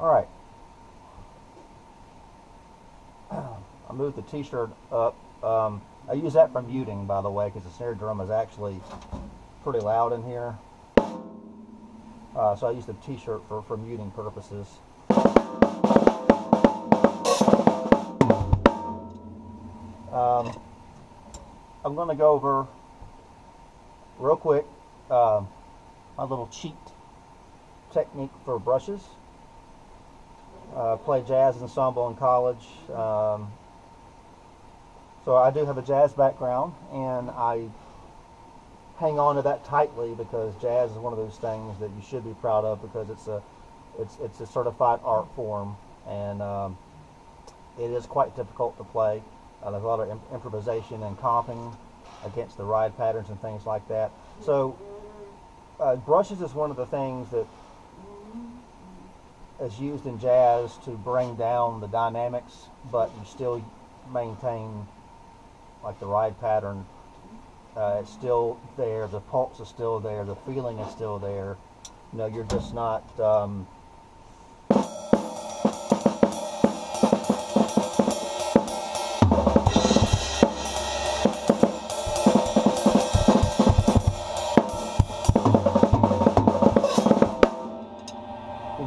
Alright, I moved the t-shirt up. I use that for muting, by the way, because the snare drum is actually pretty loud in here. So I use the t-shirt for muting purposes. I'm going to go over real quick my little cheat technique for brushes. Played jazz ensemble in college, so I do have a jazz background, and I hang on to that tightly because jazz is one of those things that you should be proud of, because it's a certified art form, and it is quite difficult to play. There's a lot of improvisation and comping against the ride patterns and things like that. So brushes is one of the things that is used in jazz to bring down the dynamics, but you still maintain like the ride pattern. It's still there, the pulse is still there, the feeling is still there. You know, you're just not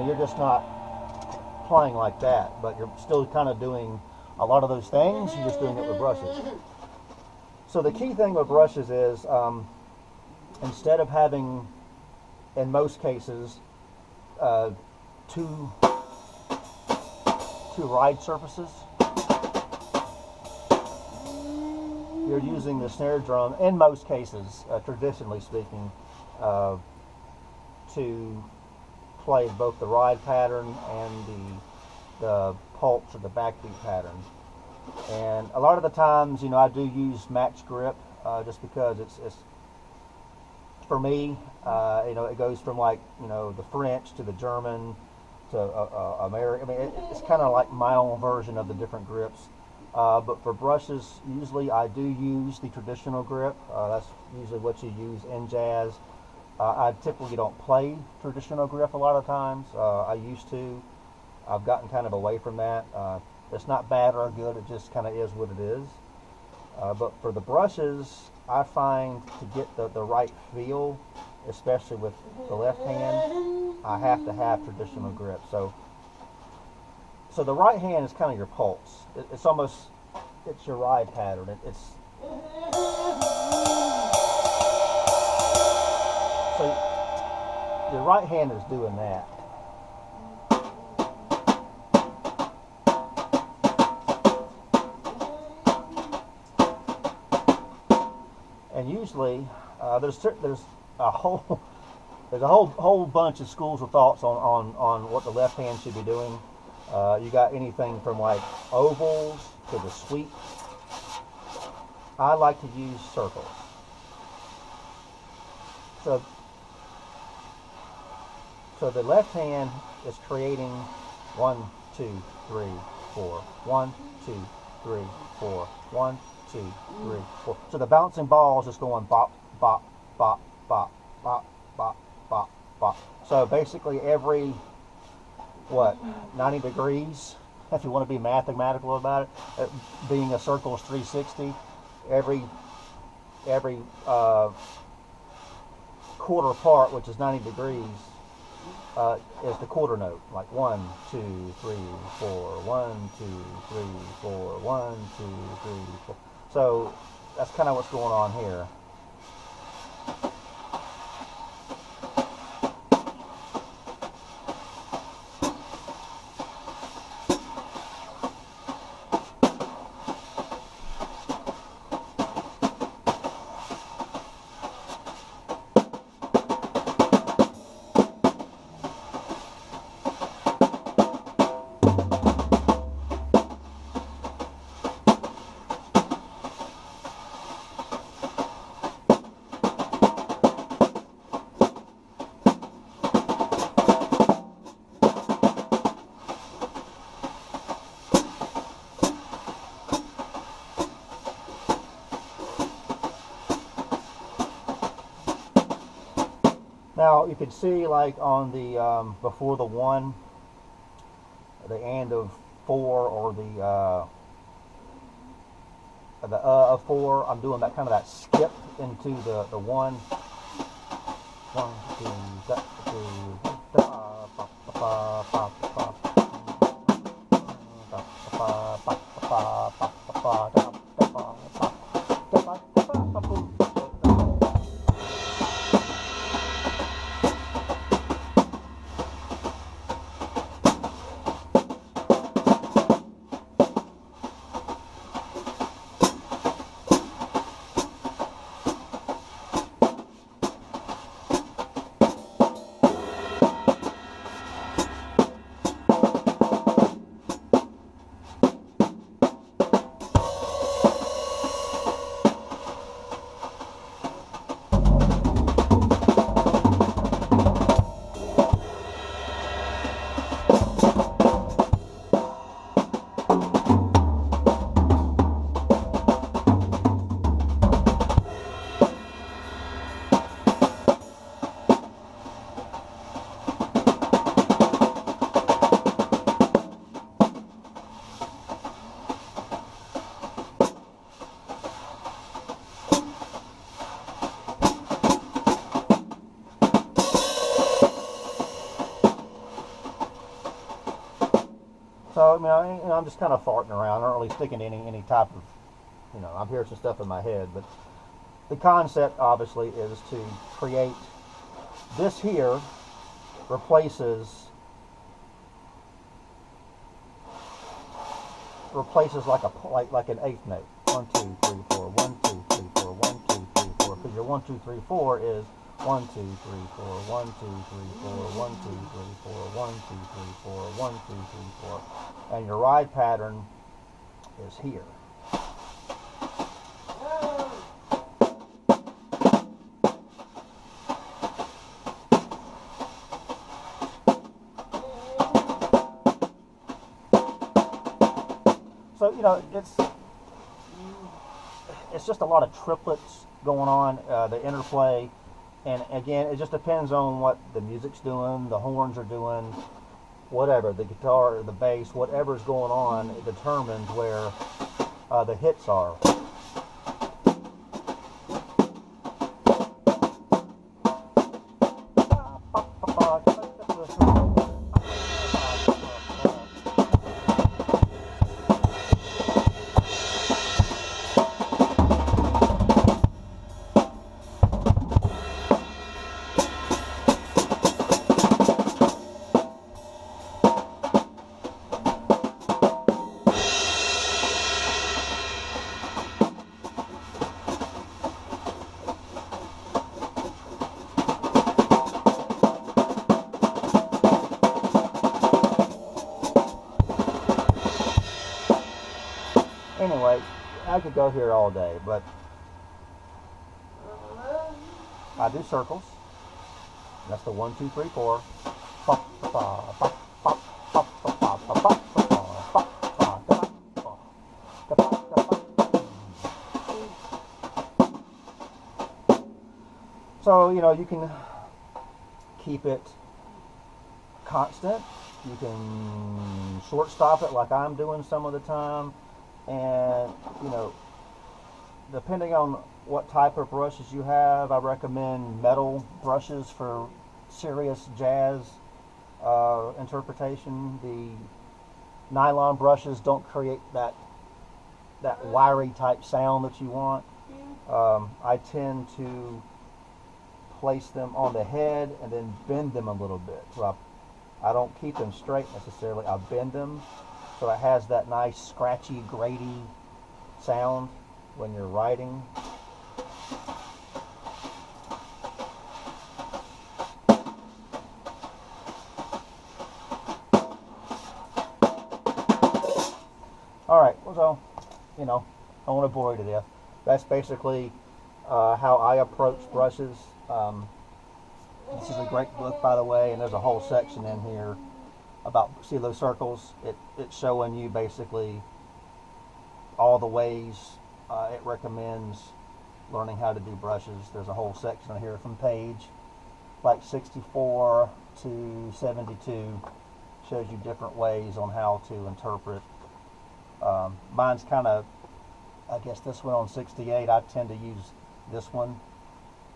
you're just not playing like that, but you're still kind of doing a lot of those things. You're just doing it with brushes. So the key thing with brushes is instead of having, in most cases, two ride surfaces, you're using the snare drum, in most cases, traditionally speaking, to play both the ride pattern and the pulse or the backbeat pattern. And a lot of the times, you know, I do use match grip just because it's for me, you know, it goes from like, you know, the French to the German to American. I mean, it's kind of like my own version of the different grips. But for brushes, usually I do use the traditional grip. That's usually what you use in jazz. I typically don't play traditional grip a lot of times. I used to. I've gotten kind of away from that. It's not bad or good, it just kind of is what it is. But for the brushes, I find to get the right feel, especially with the left hand, I have to have traditional grip. So the right hand is kind of your pulse. It's almost, it's your ride pattern. So your right hand is doing that. And usually there's a whole bunch of schools of thoughts on what the left hand should be doing. You got anything from like ovals to the sweep. I like to use circles. So the left hand is creating 1, 2, 3, 4. 1, 2, 3, 4. 1, 2, 3, 4. So the bouncing ball is just going bop, bop, bop, bop, bop, bop, bop, bop. So basically every, 90 degrees, if you want to be mathematical about it, being a circle is 360. Every quarter part, which is 90 degrees, is the quarter note, like 1, 2, 3, 4, 1, 2, 3, 4, 1, 2, 3, 4. So that's kind of what's going on here. Now you can see, like on the before the 1, the and of 4 or the of 4. I'm doing that kind of that skip into the 1. 1, 2, So, I'm just kind of farting around. I don't really sticking any type of, I'm hearing some stuff in my head. But the concept, obviously, is to create this here replaces like an eighth note. 1, 2, 3, 4. 1, 2, 3, 4. 1, 2, 3, 4. Because your 1, 2, 3, 4 is 1, 2, 3, 4. 1, 2, 3, 4. 1, 2, 3, 4. 1, 2, 3, 4. 1, 2, 3, 4. And your ride pattern is here. So, it's just a lot of triplets going on, the interplay, and again, it just depends on what the music's doing, the horns are doing, whatever, the guitar, the bass, whatever's going on, it determines where the hits are. Anyway, I could go here all day, but I do circles. That's the 1, 2, 3, 4. So, you can keep it constant. You can short stop it like I'm doing some of the time. And, depending on what type of brushes you have, I recommend metal brushes for serious jazz interpretation. The nylon brushes don't create that wiry type sound that you want. I tend to place them on the head and then bend them a little bit. So I don't keep them straight necessarily. I bend them so it has that nice scratchy, graty sound when you're writing. Alright, so, I don't want to bore you to death. That's basically how I approach brushes. This is a great book, by the way, and there's a whole section in here about, see those circles? It's showing you basically all the ways it recommends learning how to do brushes. There's a whole section in here from page like 64 to 72 shows you different ways on how to interpret. Mine's kind of, I guess this one on 68, I tend to use this one.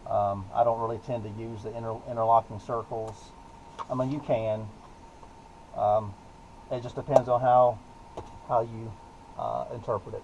I don't really tend to use the interlocking circles. I mean, you can. It just depends on how you interpret it.